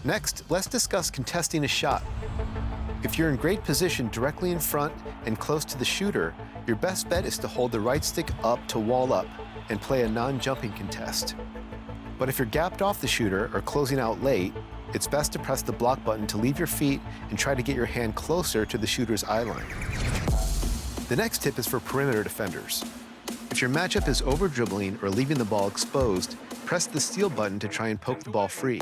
Next, let's discuss contesting a shot. If you're in great position directly in front and close to the shooter, your best bet is to hold the right stick up to wall up and play a non-jumping contest. But if you're gapped off the shooter or closing out late, it's best to press the block button to leave your feet and try to get your hand closer to the shooter's eye line. The next tip is for perimeter defenders. If your matchup is over-dribbling or leaving the ball exposed, press the steal button to try and poke the ball free.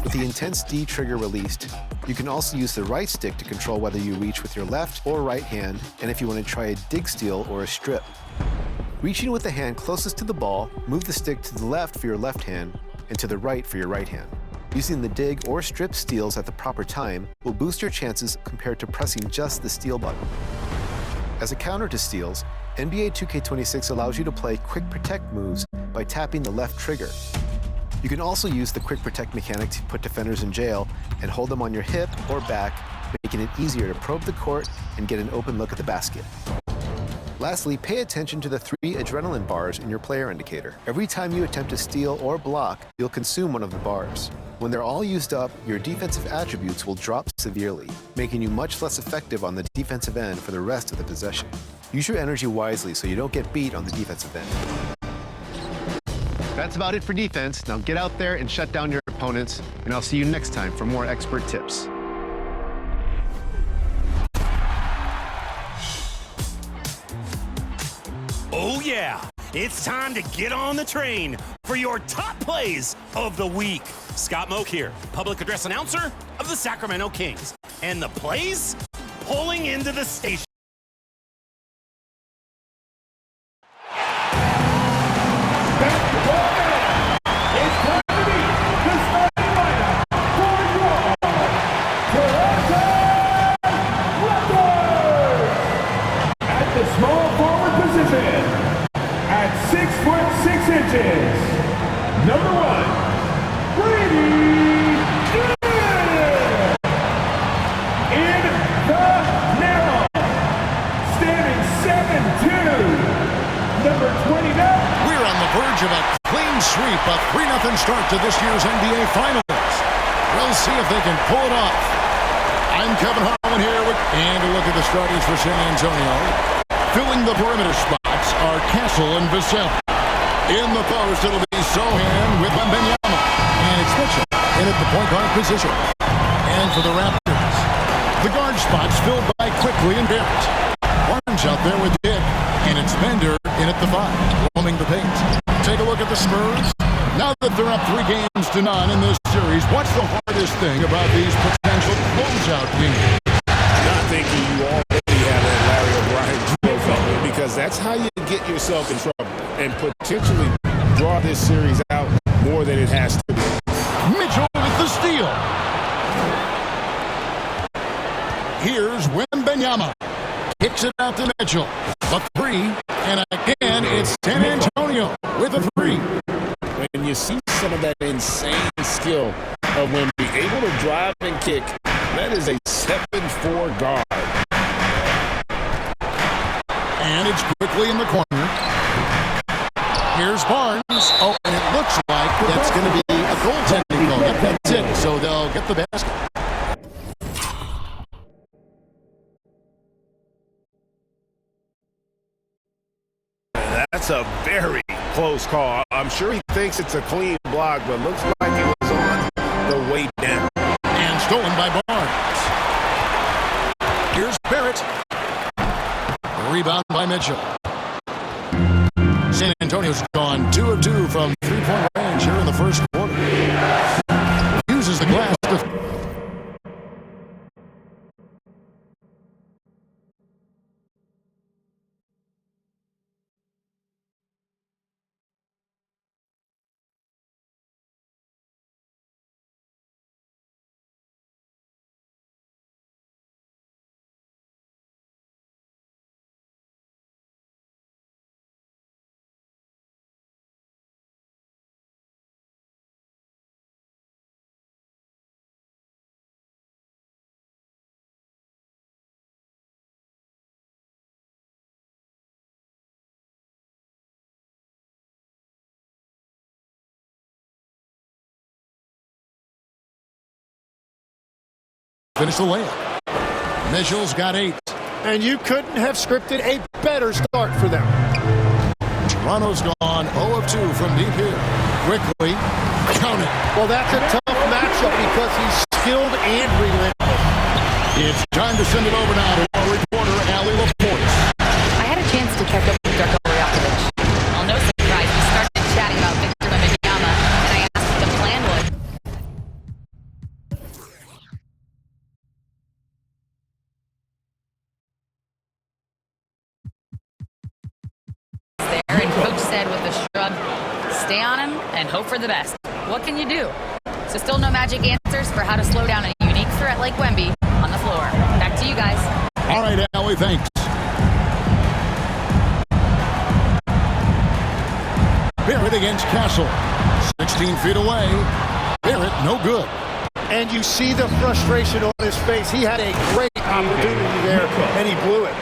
With the intense D trigger released, you can also use the right stick to control whether you reach with your left or right hand, and if you want to try a dig steal or a strip. Reaching with the hand closest to the ball, move the stick to the left for your left hand and to the right for your right hand. Using the dig or strip steals at the proper time will boost your chances compared to pressing just the steal button. As a counter to steals, NBA 2K26 allows you to play quick protect moves by tapping the left trigger. You can also use the quick protect mechanic to put defenders in jail and hold them on your hip or back, making it easier to probe the court and get an open look at the basket. Lastly, pay attention to the 3 adrenaline bars in your player indicator. Every time you attempt to steal or block, you'll consume one of the bars. When they're all used up, your defensive attributes will drop severely, making you much less effective on the defensive end for the rest of the possession. Use your energy wisely so you don't get beat on the defensive end. That's about it for defense. Now get out there and shut down your opponents, and I'll see you next time for more expert tips. Oh yeah, it's time to get on the train for your top plays of the week. Scott Moak here, public address announcer of the Sacramento Kings. And the plays pulling into the station. Number 1, Brady in the middle, standing 7'2", number 29. We're on the verge of a clean sweep, a 3-0 start to this year's NBA Finals. We'll see if they can pull it off. I'm Kevin Harlan here and a look at the starters for San Antonio. Filling the perimeter spots are Castle and Vassell. In the post, it'll be Sohan with Wembanyama. And it's Mitchell in at the point guard position. And for the Raptors, the guard spots filled by Quickly and Barrett. Barnes out there with Dick. And it's Bender in at the 5, roaming the paint. Take a look at the Spurs. Now that they're up 3-0 in this series, what's the hardest thing about these potential closeout games? Not thinking you already have that Larry O'Brien trophy, because that's how you get yourself in trouble and potentially draw this series out more than it has to be. Mitchell with the steal. Here's Wembanyama. Kicks it out to Mitchell. A 3, and again, it's San Antonio with a 3. When you see some of that insane skill of Wemby able to drive and kick, that is a 7'4" guard. And it's Quickly in the corner. Here's Barnes. Oh, and it looks like that's going to be a goaltending goal. Yep, that's it. So they'll get the basket. That's a very close call. I'm sure he thinks it's a clean block, but looks like it was on the way down. And stolen by Barnes. Here's Barrett. Rebound by Mitchell. San Antonio's gone 2 of 2 from three-point range here in the first quarter. Uses the glass to finish the layup. Mitchell's got 8. And you couldn't have scripted a better start for them. Toronto's gone 0 of 2 from deep here. Quickly, count it. Well, that's a tough matchup because he's skilled and relentless. It's time to send it over now to our reporter, Allie LaPointe. I had a chance to catch up with Darko Rajakovic. Well, no surprise, we started chatting about Victor Wembanyama, and I asked what the plan was. There, and Coach said with a shrug, stay on him and hope for the best. What can you do? So still no magic answers for how to slow down a unique threat like Wemby on the floor. Back to you guys. All right, Allie, thanks. Barrett against Castle. 16 feet away. Barrett, no good. And you see the frustration on his face. He had a great opportunity there, and he blew it.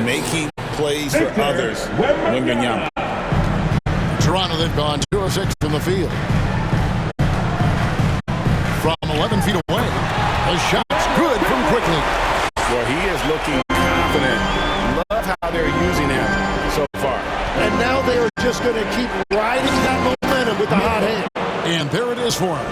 Making plays for others. Wembanyama. Toronto, they've gone 2 of 6 from the field. From 11 feet away. The shot's good from quickly. Well, he is looking confident. Love how they're using him so far. And now they are just going to keep riding that momentum with the hot hand. And there it is for him.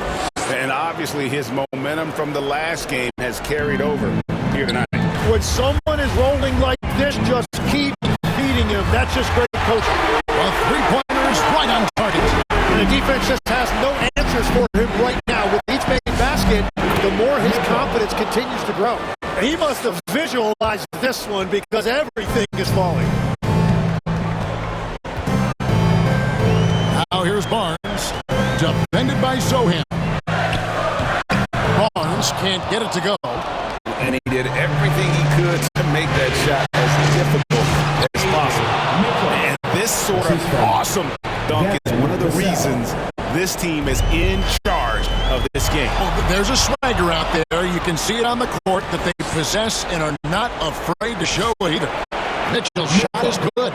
And obviously his momentum from the last game has carried over here tonight. When someone is rolling like this, just keep feeding him. That's just great coaching. Well, 3-pointers right on target. And the defense just has no answers for him right now. With each made basket, the more his confidence continues to grow. He must have visualized this one because everything is falling. Now here's Barnes, defended by Sohan. Barnes can't get it to go. And he did everything he could to make that shot as difficult as possible. And this sort of awesome dunk is one of the reasons this team is in charge of this game. Well, there's a swagger out there. You can see it on the court that they possess and are not afraid to show it either. Mitchell's shot is good.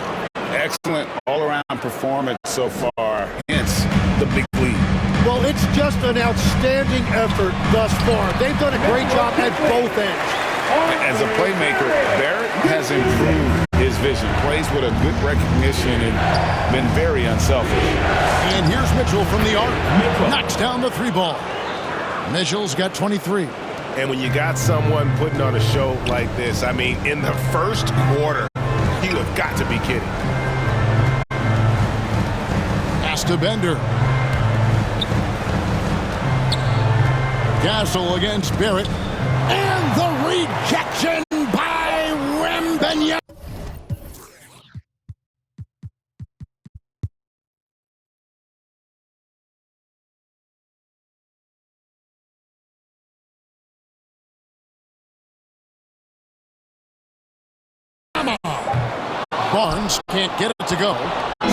Excellent all-around performance so far, hence the big lead. Well, it's just an outstanding effort thus far. They've done a great job at both ends. As a playmaker, Barrett has improved his vision, plays with a good recognition and been very unselfish. And here's Mitchell from the arc. Knocks down the 3-ball. Mitchell's got 23. And when you got someone putting on a show like this, I mean, in the first quarter, you have got to be kidding. Pass to Bender. Castle against Barrett. And the rejection by Wembanyama. Barnes can't get it to go.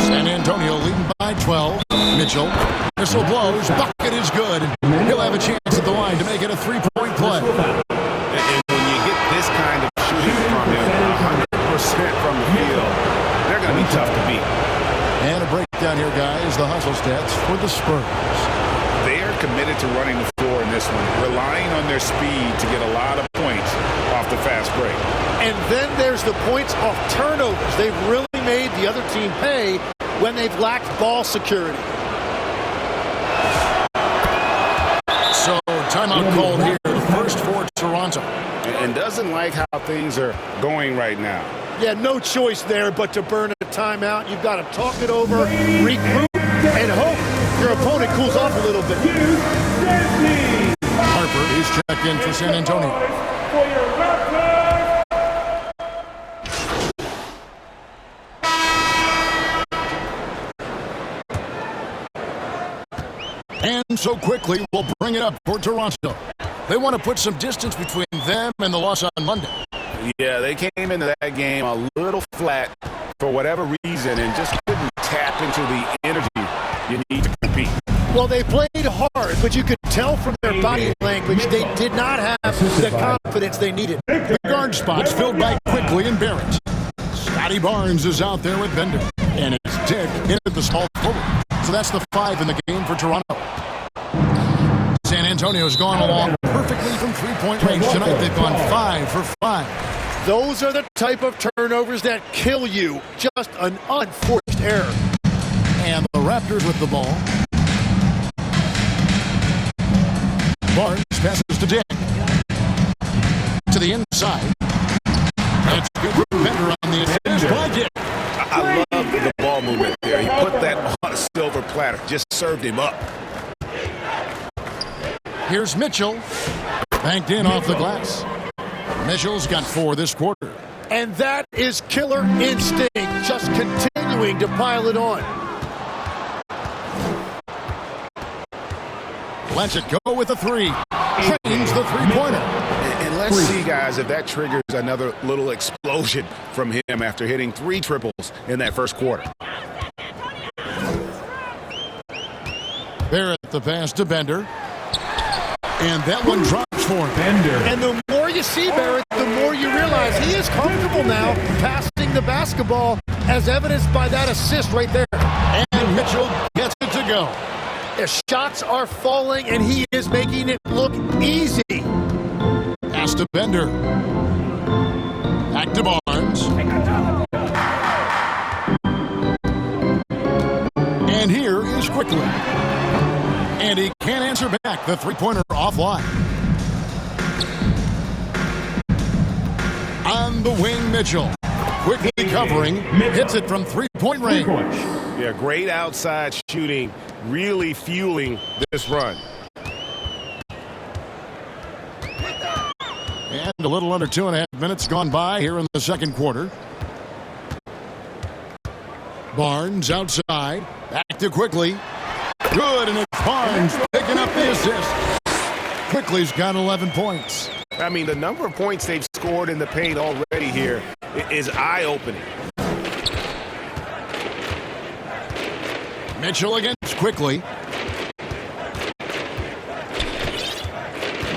San Antonio leading by 12. Mitchell. Whistle blows. Bucket is good. He'll have a chance at the line to make it a 3-point play. And when you get this kind of shooting from him, 100% from the field, they're going to be tough to beat. And a breakdown here, guys. The hustle stats for the Spurs. They are committed to running the floor in this one, relying on their speed to get a lot of points off the fast break. And then there's the points off turnovers. They've really made the other team pay when they've lacked ball security. So, timeout called here. The first for Toronto. And doesn't like how things are going right now. Yeah, no choice there but to burn a timeout. You've got to talk it over, regroup, and hope your opponent cools off a little bit. Harper is checked in for San Antonio. For your Raptors. And so quickly, we'll bring it up for Toronto. They want to put some distance between them and the loss on Monday. Yeah, they came into that game a little flat for whatever reason and just couldn't tap into the energy you need to compete. Well, they played hard, but you could tell from their body language they did not have the confidence they needed. The guard spots filled by Quickly and Barrett. Scotty Barnes is out there with Bender. And it's Dick into the small forward. So that's the 5 in the game for Toronto. San Antonio's gone along perfectly from three-point range tonight. They've gone 5 for 5. Those are the type of turnovers that kill you. Just an unforced error. And the Raptors with the ball. Barnes passes to Dick. To the inside. That's good for Bender on the assist by Dick. I love the ball movement there. He put that on a silver platter. Just served him up. Here's Mitchell. Banked in off the glass. Mitchell's got 4 this quarter. And that is killer instinct. Just continuing to pile it on. Lets it go with a 3. Trains the three-pointer. And let's see, guys, if that triggers another little explosion from him after hitting 3 triples in that first quarter. Barrett the pass to Bender. And that one drops for Bender. And the more you see Barrett, the more you realize he is comfortable now passing the basketball, as evidenced by that assist right there. And Mitchell gets it to go. The shots are falling, and he is making it look easy. Pass to Bender. Back to Barnes. And here is Quickly. And he can't answer back. The three-pointer offline. On the wing, Mitchell. Quickly covering. Hits it from three-point range. Yeah, great outside shooting. Really fueling this run. And a little under 2.5 minutes gone by here in the second quarter. Barnes outside. Back to Quickly. Good, and it's Barnes picking up the assist. Quickly's got 11 points. I mean, the number of points they've scored in the paint already here is eye-opening. Mitchell against Quickly.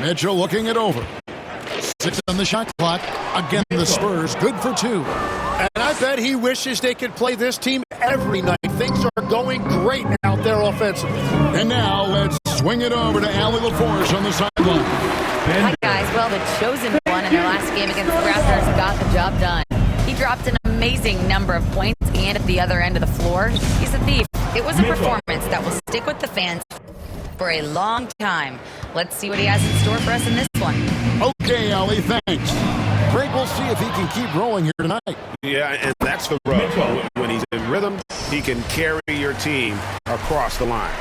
Mitchell looking it over. 6 on the shot clock. Again, the Spurs good for 2. And I bet he wishes they could play this team every night. Things are going great out there offensively. And now let's swing it over to Allie LaForce on the sideline. Hi, guys. Well, the chosen one in their last game against the Raptors got the job done. He dropped an amazing number of points, and at the other end of the floor, he's a thief. It was a performance that will stick with the fans for a long time. Let's see what he has in store for us in this one. Okay, Allie, thanks. Greg, we'll see if he can keep rolling here tonight. Yeah, and that's the rub. When he's in rhythm, he can carry your team across the line.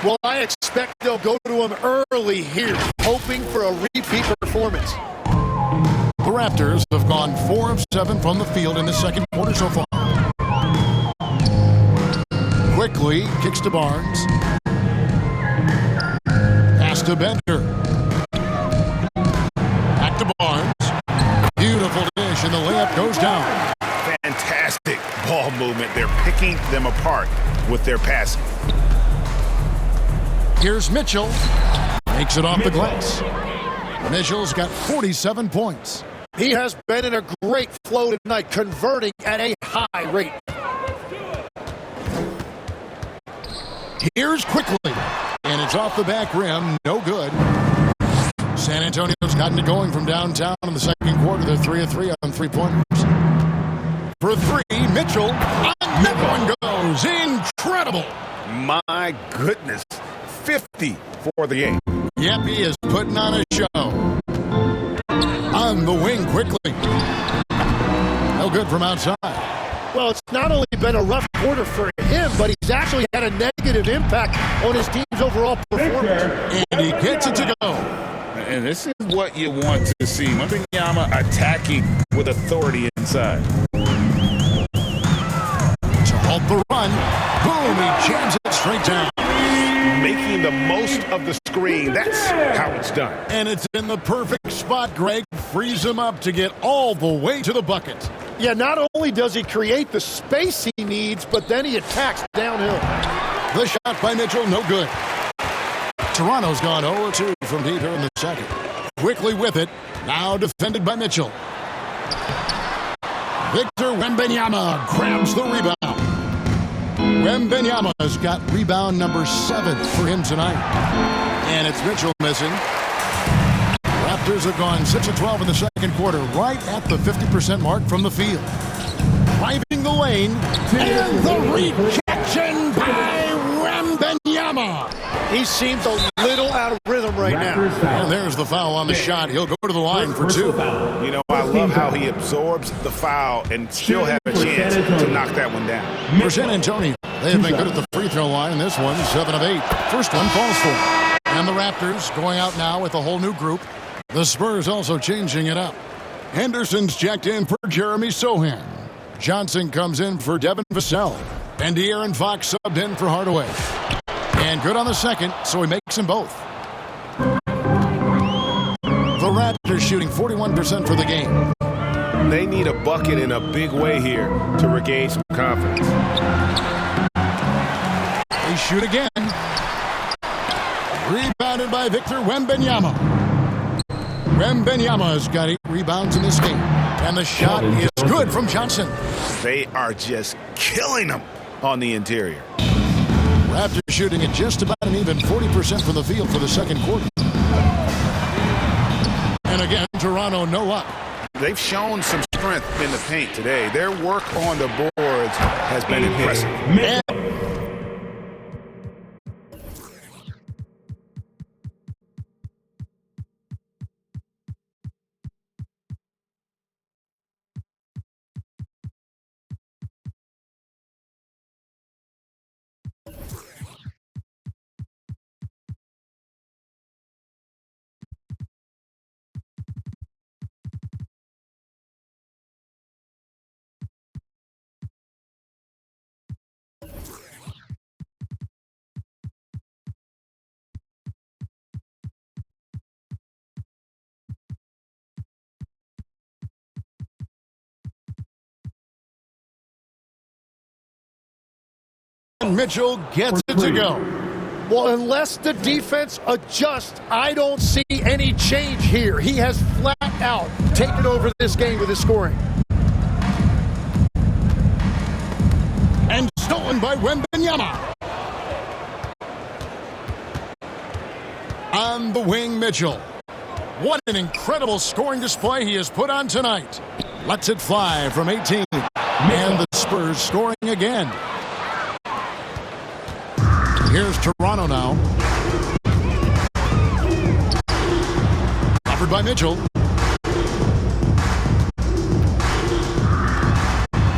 Well, I expect they'll go to him early here, hoping for a repeat performance. The Raptors have gone 4 of 7 from the field in the second quarter so far. Quickly kicks to Barnes. Pass to Bender. Back to Barnes. Beautiful dish, and the layup goes down. Fantastic ball movement. They're picking them apart with their passing. Here's Mitchell. Makes it off the glass. Mitchell's got 47 points. He has been in a great flow tonight, converting at a high rate. Here's Quickly. And it's off the back rim. No good. San Antonio's gotten it going from downtown in the second quarter. They're 3 of 3 on three-pointers. For 3, Mitchell. And that one goes. Incredible. My goodness. 50 for the game. Yep, he is putting on a show. On the wing quickly. No good from outside. Well, it's not only been a rough quarter for him, but he's actually had a negative impact on his team's overall performance. And he gets it to go. And this is what you want to see. Wembanyama attacking with authority inside. To halt the run. Boom, he jams it straight down. Making the most of the screen. That's how it's done. And it's in the perfect spot, Greg. Frees him up to get all the way to the bucket. Yeah, not only does he create the space he needs, but then he attacks downhill. The shot by Mitchell, no good. Toronto's gone 0-2 from deep here in the second. Quickly with it. Now defended by Mitchell. Victor Wembanyama grabs the rebound. Wembanyama's got rebound number 7 for him tonight. And it's Mitchell missing. Raptors have gone 6 of 12 in the second quarter, right at the 50% mark from the field. Driving the lane, and the rejection by Wembanyama. He seems a little out of rhythm right now. And there's the foul on the shot. He'll go to the line for 2. You know, I love how he absorbs the foul and still have a chance to knock that one down. For San Antonio, they have been good at the free throw line. This one, 7 of 8. First one falls for him. And the Raptors going out now with a whole new group. The Spurs also changing it up. Henderson's checked in for Jeremy Sohan. Johnson comes in for Devin Vassell. And De'Aaron Fox subbed in for Hardaway. And good on the second, so he makes them both. The Raptors shooting 41% for the game. They need a bucket in a big way here to regain some confidence. They shoot again. Rebounded by Victor Wembanyama. Wembanyama's got 8 rebounds in this game. And the shot is good from Johnson. They are just killing them on the interior. Raptors shooting at just about an even 40% from the field for the second quarter. And again, Toronto no up. They've shown some strength in the paint today. Their work on the boards has been impressive. Mitchell gets it to go. Well, unless the defense adjusts, I don't see any change here. He has flat out taken over this game with his scoring. And stolen by Wembanyama. On the wing, Mitchell. What an incredible scoring display he has put on tonight. Lets it fly from 18. And the Spurs scoring again. Here's Toronto now. Offered by Mitchell.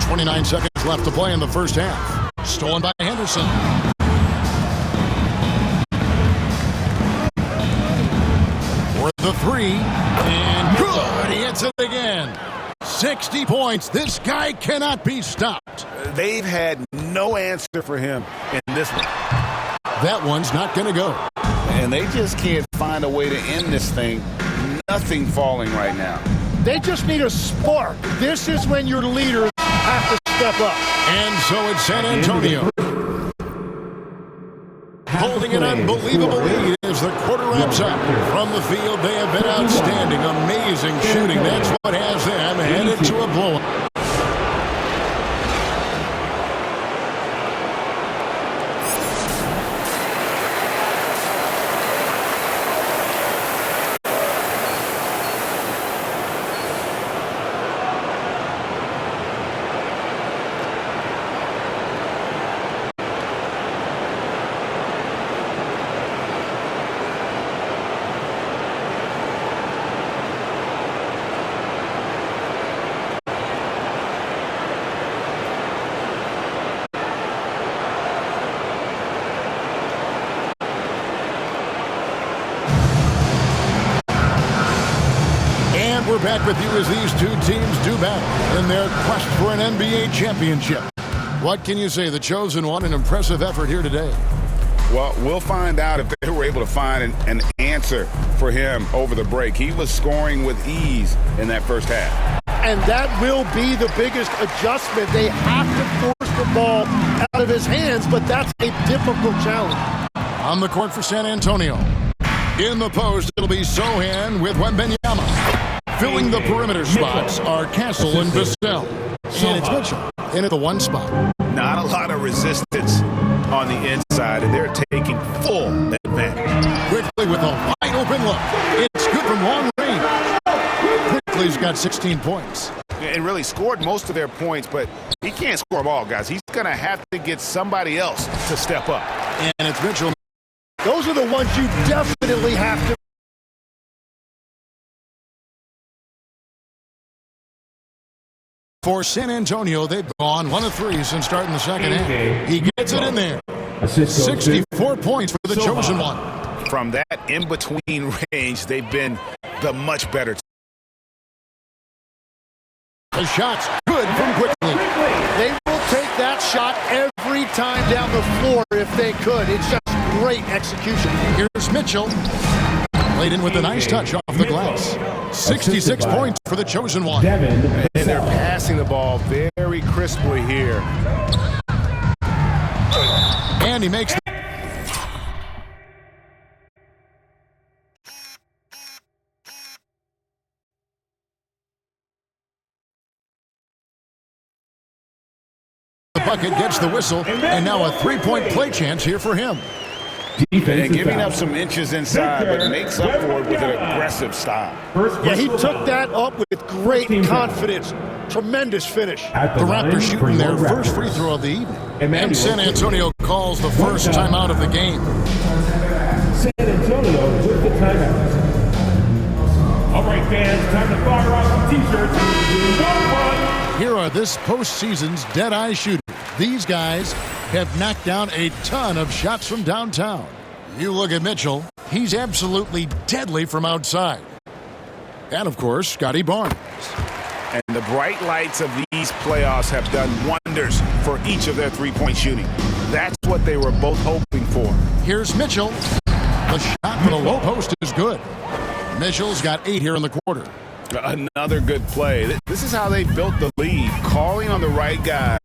29 seconds left to play in the first half. Stolen by Henderson. For the 3. And good. He hits it again. 60 points. This guy cannot be stopped. They've had no answer for him in this one. That one's not going to go. And they just can't find a way to end this thing. Nothing falling right now. They just need a spark. This is when your leaders have to step up. And so it's San Antonio. Holding an unbelievable lead as the quarter wraps up. From the field, they have been outstanding. Amazing shooting. That's what has them headed to a blowout. We're back with you as these two teams do battle in their quest for an NBA championship. What can you say? The chosen one, an impressive effort here today. Well, we'll find out if they were able to find an answer for him over the break. He was scoring with ease in that first half. And that will be the biggest adjustment. They have to force the ball out of his hands, but that's a difficult challenge. On the court for San Antonio. In the post, it'll be Sohan with Wembanyama. Filling the perimeter spots are Castle and Vassell. And it's Mitchell in at the 1 spot. Not a lot of resistance on the inside, and they're taking full advantage. Quickly It's good from long range. Quickly's got 16 points. And really scored most of their points, but he can't score them all, guys. He's going to have to get somebody else to step up. And it's Mitchell. Those are the ones you definitely have to. For San Antonio, they've gone 1 of 3 since starting the second half. He gets it in there. 64 points for the chosen one. From that in-between range, they've been the much better team. The shot's good from Quickly. They will take that shot every time down the floor if they could. It's just great execution. Here's Mitchell. Played in with a nice touch off the glass. 66 points for the chosen one. And they're passing the ball very crisply here. And he makes the bucket, gets the whistle, and now a three-point play chance here for him. And giving up some inches inside, but makes up for it with an aggressive style. Yeah, he took that up with great confidence. Tremendous finish. The Raptors shooting their first free throw of the evening. And San Antonio calls the first timeout of the game. San Antonio with the timeout. All right, fans, time to fire off some T-shirts. Here are this postseason's dead-eye shooters. These guys have knocked down a ton of shots from downtown. You look at Mitchell, he's absolutely deadly from outside. And, of course, Scotty Barnes. And the bright lights of these playoffs have done wonders for each of their three-point shooting. That's what they were both hoping for. Here's Mitchell. The shot from the low post is good. Mitchell's got 8 here in the quarter. Another good play. This is how they built the lead, calling on the right guys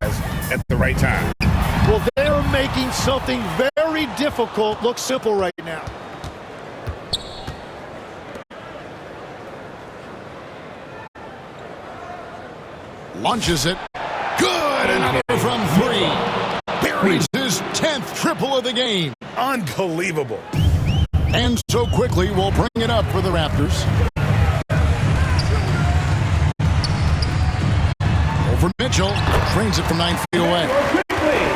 at the right time. Well, they're making something very difficult look simple right now. Launches it. Good! Another from 3. Buries his 10th triple of the game. Unbelievable. And so quickly, we'll bring it up for the Raptors. Over Mitchell. Trains it from 9 feet away.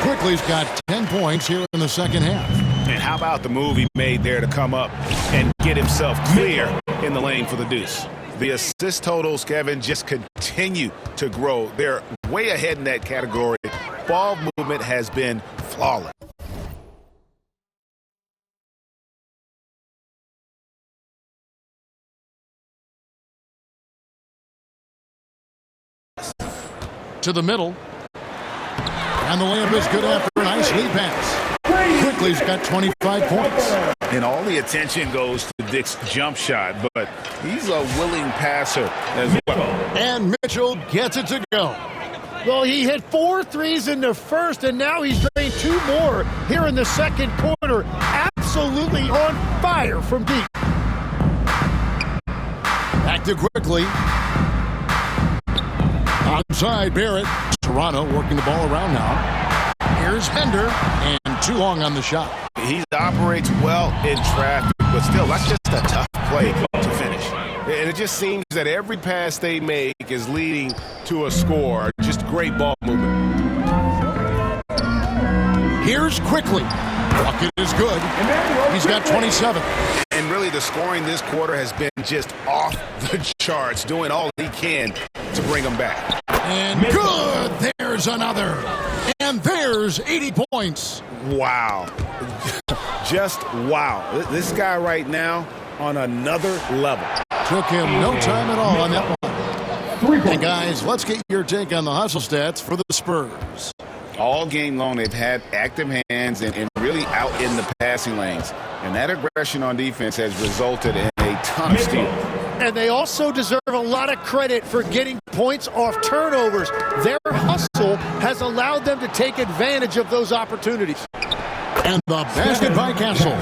Quickly's got 10 points here in the second half. And how about the move he made there to come up and get himself clear in the lane for the deuce? The assist totals, Kevin, just continue to grow. They're way ahead in that category. Ball movement has been flawless. To the middle. And the layup is good after a nice lead pass. Quickly's got 25 points. And all the attention goes to Dick's jump shot, but he's a willing passer as well. And Mitchell gets it to go. Well, he hit 4 threes in the first, and now he's drained 2 more here in the second quarter. Absolutely on fire from deep. Back to Quickly. Outside Barrett. Toronto working the ball around now. Here's Bender, and too long on the shot. He operates well in traffic, but still, that's just a tough play to finish. And it just seems that every pass they make is leading to a score. Just great ball movement. Here's Quickly. Bucket is good. He's got 27. And really, the scoring this quarter has been just off the charts, doing all he can to bring them back. And good! There's another. And there's 80 points. Wow. Just wow. This guy right now on another level. Took him no time at all on that one. And guys, let's get your take on the hustle stats for the Spurs. All game long, they've had active hands and really out in the passing lanes. And that aggression on defense has resulted in a ton of steals. And they also deserve a lot of credit for getting points off turnovers. Their hustle has allowed them to take advantage of those opportunities. And the basket by Castle.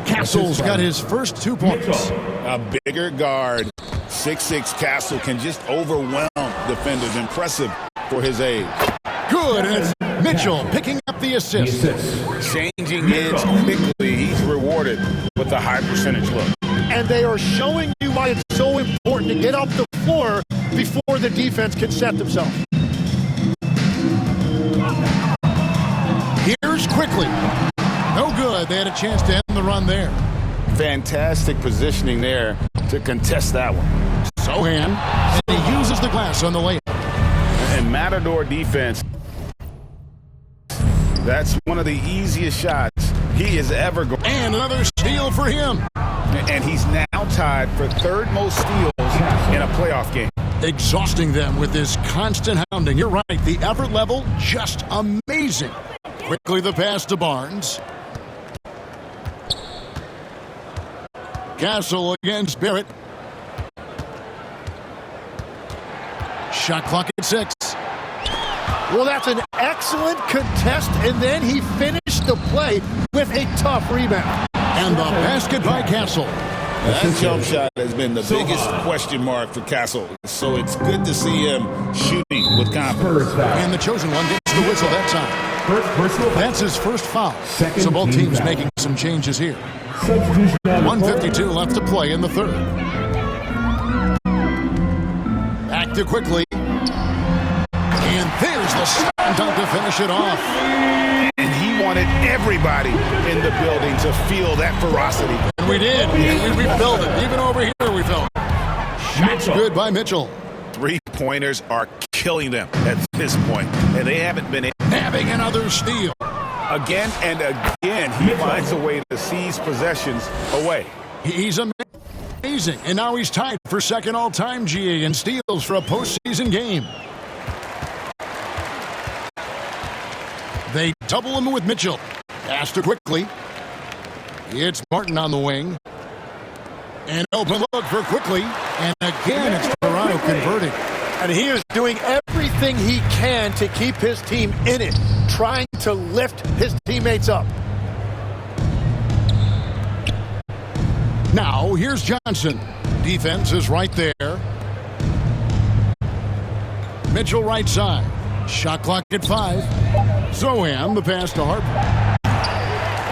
Castle's got his first 2 points. A bigger guard, 6'6" Castle can just overwhelm defenders. Impressive for his age. Good, and it's Mitchell picking up the assist. Changing ends quickly. He's rewarded with a high percentage look. and they are showing you why it's so important to get off the floor before the defense can set themselves. Here's quickly. No good. They had a chance to end the run there. Fantastic positioning there to contest that one. Sohan, and he uses the glass on the layup. And Matador defense, that's one of the easiest shots he has ever going. And another steal for him. And he's now tied for third most steals in a playoff game. Exhausting them with this constant hounding. You're right, the effort level just amazing. Quickly the pass to Barnes. Castle against Barrett. Shot clock at 6. Well, that's an excellent contest, and then he finished the play with a tough rebound. And the basket by Castle. That jump shot has been the biggest question mark for Castle, so it's good to see him shooting with confidence. And the chosen one gets the whistle that time. That's his first foul. So both teams making some changes here. 1:52 left to play in the third. Back to quickly. And there's the slam dunk to finish it off. And he wanted everybody in the building to feel that ferocity. And we did. We felt it. Even over here we felt it. Shots good by Mitchell. Three-pointers are killing them at this point, and they haven't been having another steal. Again and again, he finds a way to seize possessions away. He's amazing, and now he's tied for second all-time GA in steals for a postseason game. They double him with Mitchell. Pass to quickly. It's Martin on the wing. An open look for quickly. And again, it's Toronto converting. And he is doing everything he can to keep his team in it, trying to lift his teammates up. Now, here's Johnson. Defense is right there. Mitchell right side. Shot clock at 5. Zohan, the pass to Harper.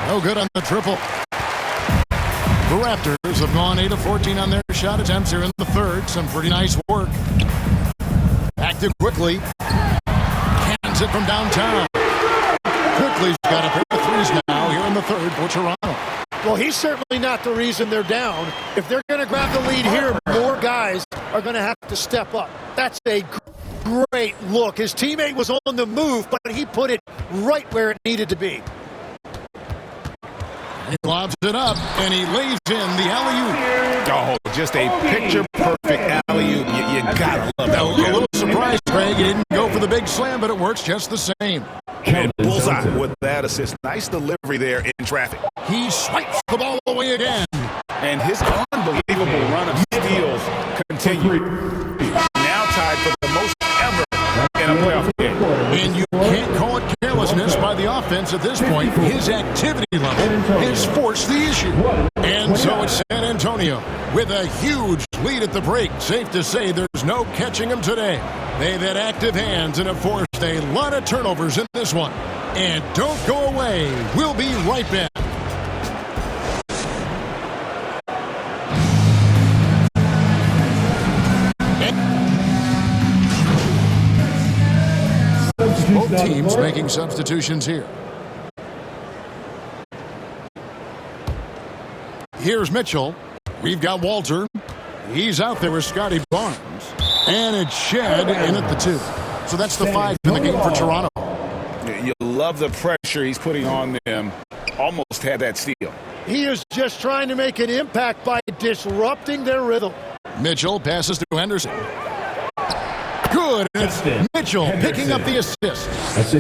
No good on the triple. The Raptors have gone 8 of 14 on their shot attempts here in the third. Some pretty nice work. Active quickly. Cans it from downtown. Quickly's got a pair of threes now here in the third for Toronto. Well, he's certainly not the reason they're down. If they're going to grab the lead here, more guys are going to have to step up. That's a great look. His teammate was on the move, but he put it right where it needed to be. He lobs it up, and he lays in the alley-oop. Oh, just a picture-perfect alley-oop. You gotta love that. A little surprise, Craig. He didn't go for the big slam, but it works just the same. And bullseye with that assist. Nice delivery there in traffic. He swipes the ball away again. And his unbelievable run of steals continues. Now tied for the most ever in a playoff game. And you can't call it carelessness by the offense at this point. His activity level has forced the issue. And so it's San Antonio with a huge lead at the break. Safe to say there's no catching them today. They've had active hands and have forced a lot of turnovers in this one. And don't go away. We'll be right back. Both teams making substitutions here. Here's Mitchell. We've got Walter. He's out there with Scotty Barnes. And it's Shed in at the 2. So that's the 5 in the game for Toronto. You love the pressure he's putting on them. Almost had that steal. He is just trying to make an impact by disrupting their rhythm. Mitchell passes to Henderson. Good. And it's Mitchell picking up the assist.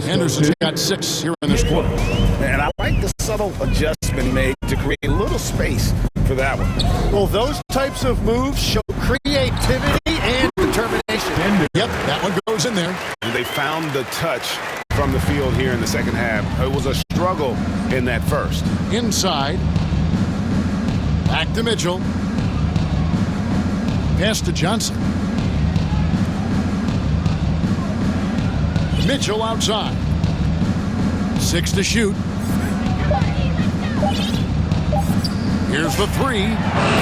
Henderson's got 6 here in this quarter. And I like the subtle adjustment he made to create a little space for that one. Well, those types of moves show creativity and determination. Yep, that one goes in there. And they found the touch from the field here in the second half. It was a struggle in that first. Inside. Back to Mitchell. Pass to Johnson. Mitchell outside. 6 to shoot. Here's the three.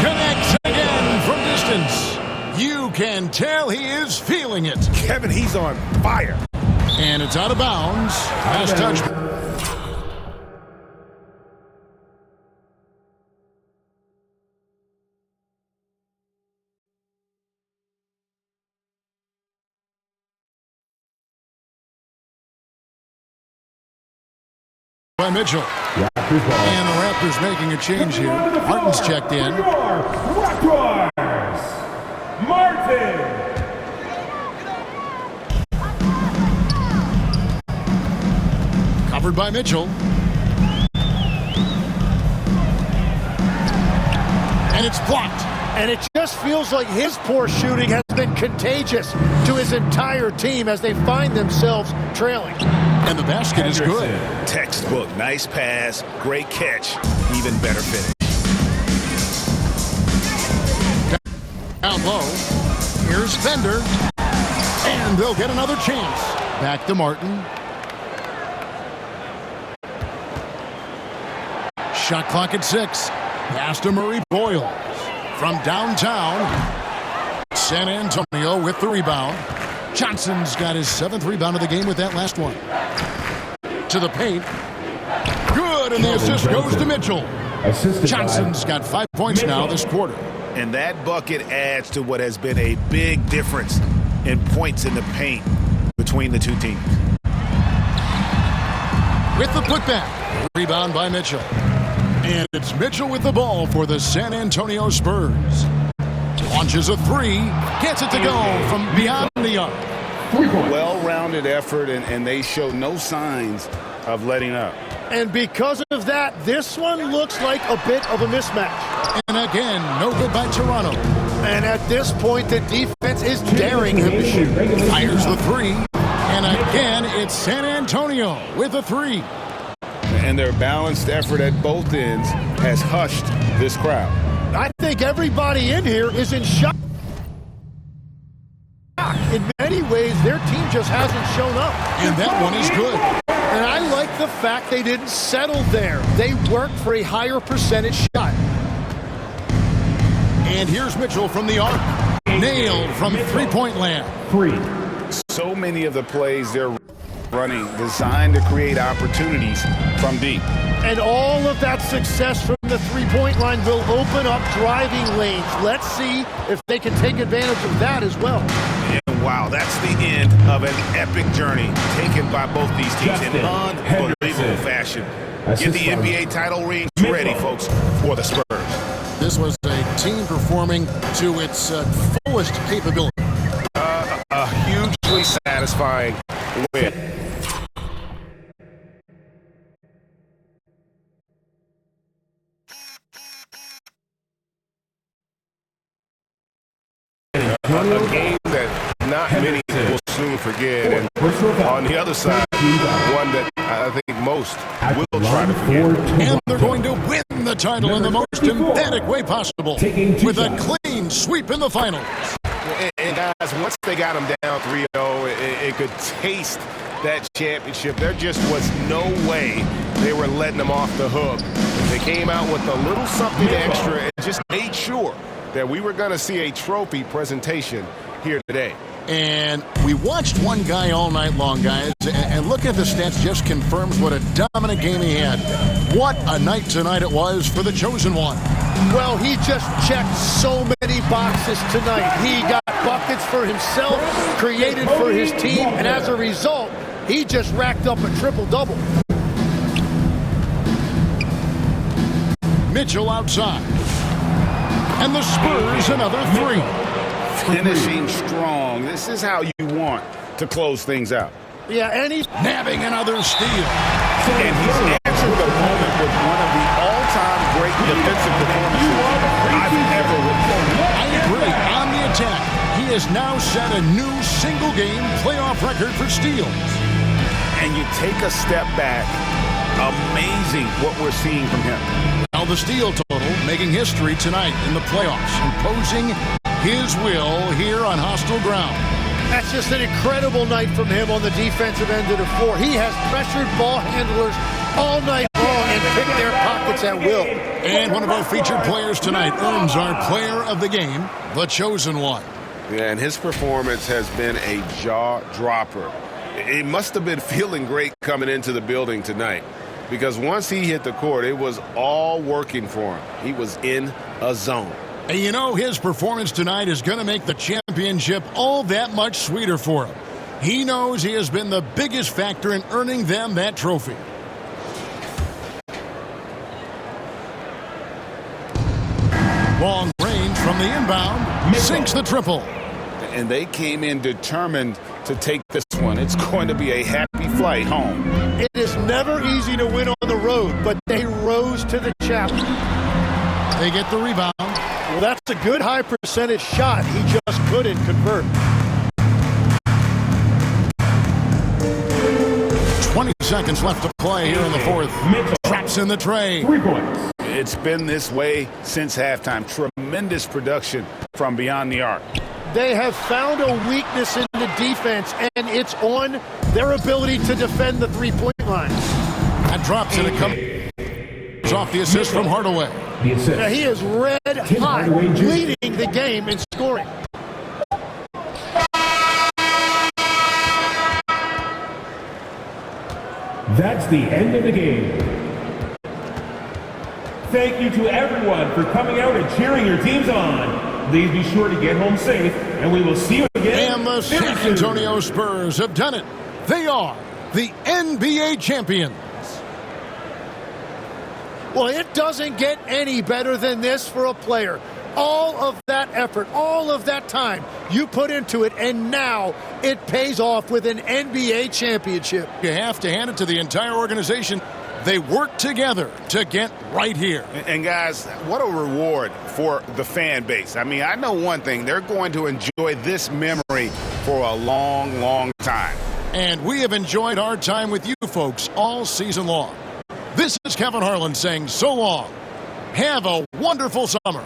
Connects again from distance. You can tell he is feeling it. Kevin, he's on fire. And it's out of bounds. Last touch. By Mitchell. And the Raptors making a change here. Martin's checked in. Raptors! Martin! Covered by Mitchell. And it's blocked. And it just feels like his poor shooting has been contagious to his entire team as they find themselves trailing. And the basket is good. Textbook. Nice pass. Great catch. Even better finish. Down low. Here's Bender. And they'll get another chance. Back to Martin. Shot clock at 6. Pass to Murray Boyles. From downtown. San Antonio with the rebound. Johnson's got his 7th rebound of the game with that last one. To the paint. Good, and the assist goes to Mitchell. Johnson's got 5 points now this quarter. And that bucket adds to what has been a big difference in points in the paint between the two teams. With the putback. Rebound by Mitchell. And it's Mitchell with the ball for the San Antonio Spurs. Launches a three. Gets it to go from beyond the arc. Well-rounded effort, and they show no signs of letting up. And because of that, this one looks like a bit of a mismatch. And again, no good by Toronto. And at this point, the defense is daring him to shoot. Fires the three. And again, it's San Antonio with a three. And their balanced effort at both ends has hushed this crowd. I think everybody in here is in shock. In many ways, their team just hasn't shown up. And that one is good. And I like the fact they didn't settle there. They worked for a higher percentage shot. And here's Mitchell from the arc. Nailed from three-point land. So many of the plays they're running designed to create opportunities from deep. And all of that success from the three-point line will open up driving lanes. Let's see if they can take advantage of that as well. And wow, that's the end of an epic journey taken by both these teams in unbelievable fashion. Get the NBA title ring ready, folks, for the Spurs. This was a team performing to its fullest capability. A hugely satisfying win. A game that not many will soon forget, and on the other side, one that I think most will try to forget. And they're going to win the title in the most emphatic way possible with a clean sweep in the finals. And guys, once they got them down 3-0, it could taste that championship. There just was no way they were letting them off the hook. They came out with a little something extra and just made sure that we were going to see a trophy presentation here today. And we watched one guy all night long, guys, and looking at the stats just confirms what a dominant game he had. What a night tonight it was for the chosen one. Well, he just checked so many boxes tonight. He got buckets for himself, created for his team, and as a result, he just racked up a triple-double. Mitchell outside. And the Spurs another three. Finishing strong. This is how you want to close things out. Yeah, and he's nabbing another steal. And he's answered the moment with one of the all-time great defensive performances I've ever witnessed. I agree. On the attack, he has now set a new single-game playoff record for steals. And you take a step back, amazing what we're seeing from him. Now the steal total, making history tonight in the playoffs, imposing his will here on hostile ground. That's just an incredible night from him on the defensive end of the floor. He has pressured ball handlers all night long, and pick their pockets at will. And one of our featured players tonight earns our player of the game, the chosen one. Yeah, and his performance has been a jaw-dropper. It must have been feeling great coming into the building tonight, because once he hit the court, it was all working for him. He was in a zone. And you know, his performance tonight is going to make the championship all that much sweeter for him. He knows he has been the biggest factor in earning them that trophy. Long range from the inbound, sinks the triple. And they came in determined to take this one. It's going to be a happy flight home. It is never easy to win on the road, but they rose to the challenge. They get the rebound. Well, that's a good high percentage shot. He just couldn't convert. 20 seconds left to play here in the fourth. Traps in the tray. 3 points. It's been this way since halftime. Tremendous production from beyond the arc. They have found a weakness in the defense, and it's on their ability to defend the three-point line. That drops and it comes off the assist from Hardaway. The assist. Now, he is red hot, leading the game in scoring. That's the end of the game. Thank you to everyone for coming out and cheering your teams on. Please be sure to get home safe, and we will see you again. And the very San soon. Antonio Spurs have done it. They are the NBA champions. Well, it doesn't get any better than this for a player. All of that effort, all of that time you put into it, and now it pays off with an NBA championship. You have to hand it to the entire organization. They work together to get right here. And guys, what a reward for the fan base. I mean, I know one thing. They're going to enjoy this memory for a long, long time. And we have enjoyed our time with you folks all season long. This is Kevin Harlan saying so long. Have a wonderful summer.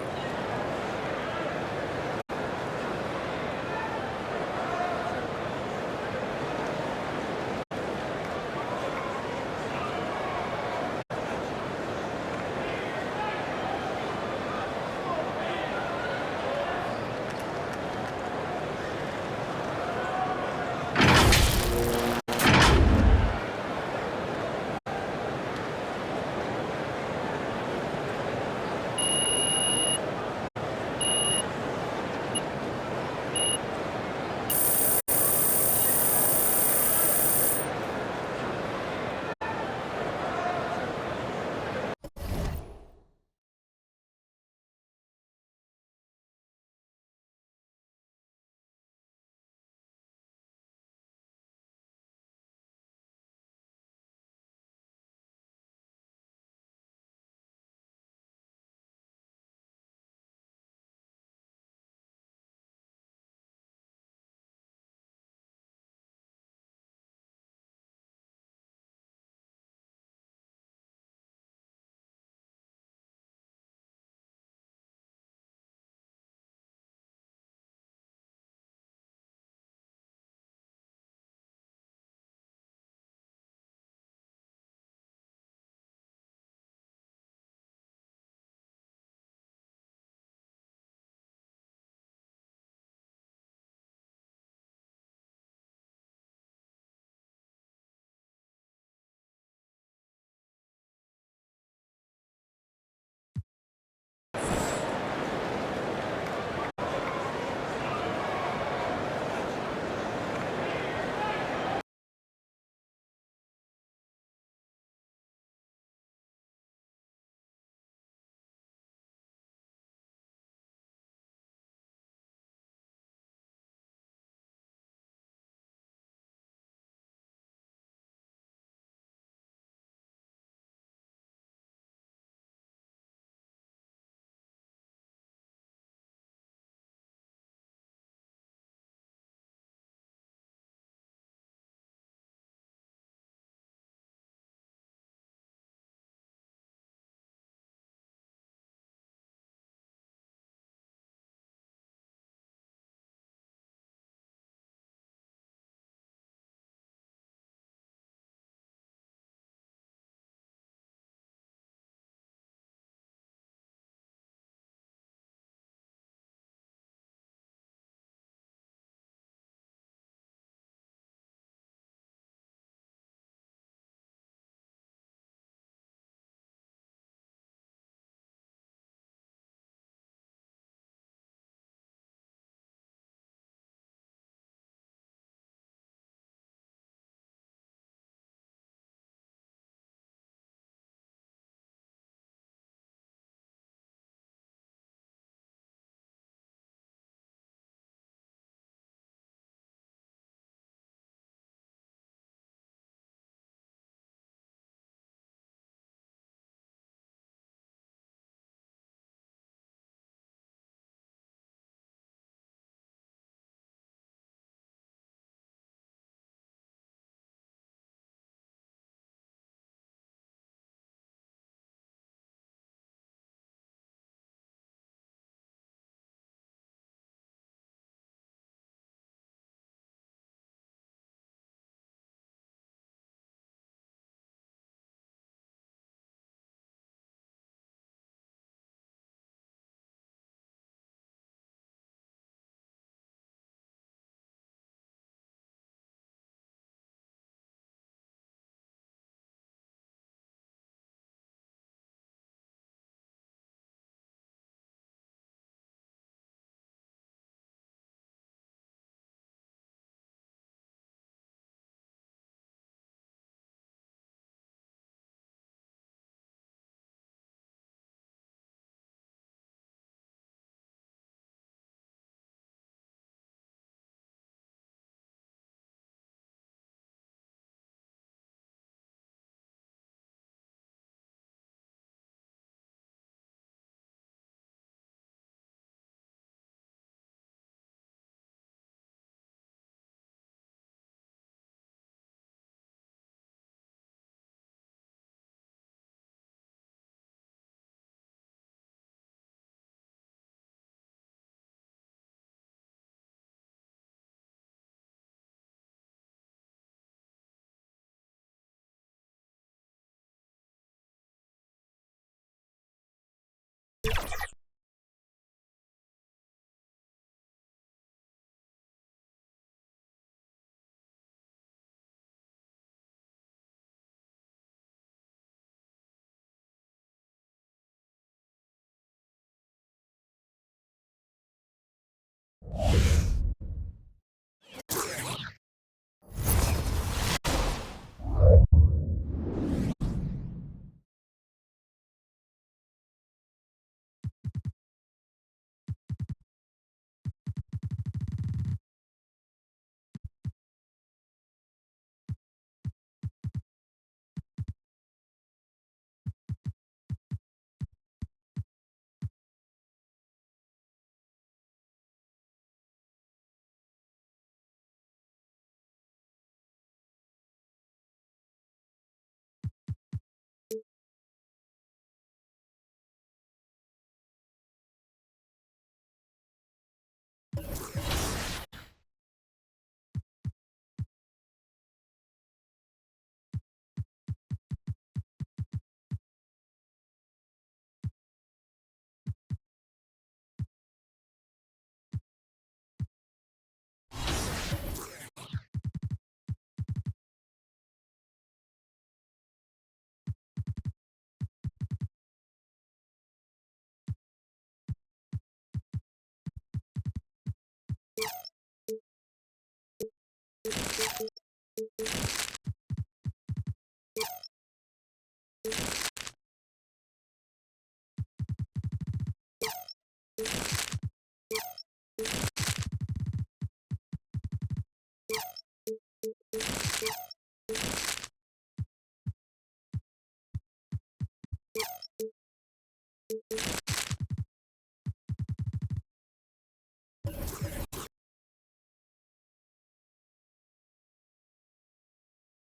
Mitchell.